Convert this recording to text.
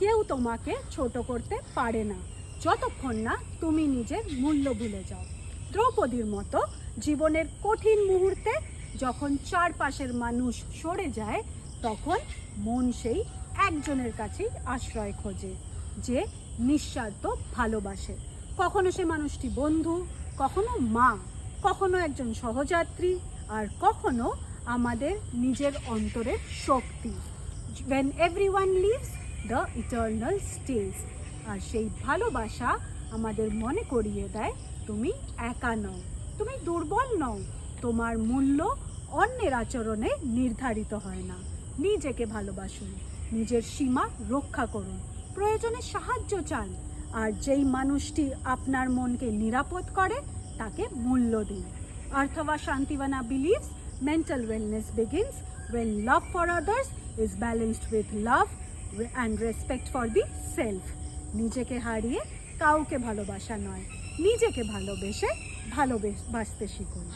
কেউ তোমাকে ছোট করতে পারে না যতক্ষণ না তুমি নিজের মূল্য ভুলে যাও। দ্রৌপদীর মতো জীবনের কঠিন মুহূর্তে যখন চারপাশের মানুষ সরে যায়, তখন মন সেই একজনের কাছেই আশ্রয় খোঁজে, যে নিঃস্বার্থ ভালোবাসে। কখনো সে মানুষটি বন্ধু, কখনো মা, কখনো একজন সহযাত্রী, আর কখনো আমাদের নিজের অন্তরের শক্তি। When everyone leaves, the eternal stays. আর সেই ভালোবাসা আমাদের মনে করিয়ে দেয় তুমি একা নও, তুমি দুর্বল নও, তোমার মূল্য অন্যের আচরণে নির্ধারিত হয় না। নিজেকে ভালোবাসুন, নিজের সীমা রক্ষা করুন, প্রয়োজনে সাহায্য চান, আর যেই মানুষটি আপনার মনকে নিরাপদ করে তাকে মূল্য দিন। অর্থবা শান্তিবানা believes mental wellness begins when love for others is balanced with love and respect for the self. নিজেকে হারিয়ে কাউকে ভালোবাসা নয়, নিজেকে ভালোবেসে ভালোবাসতে শিখুন।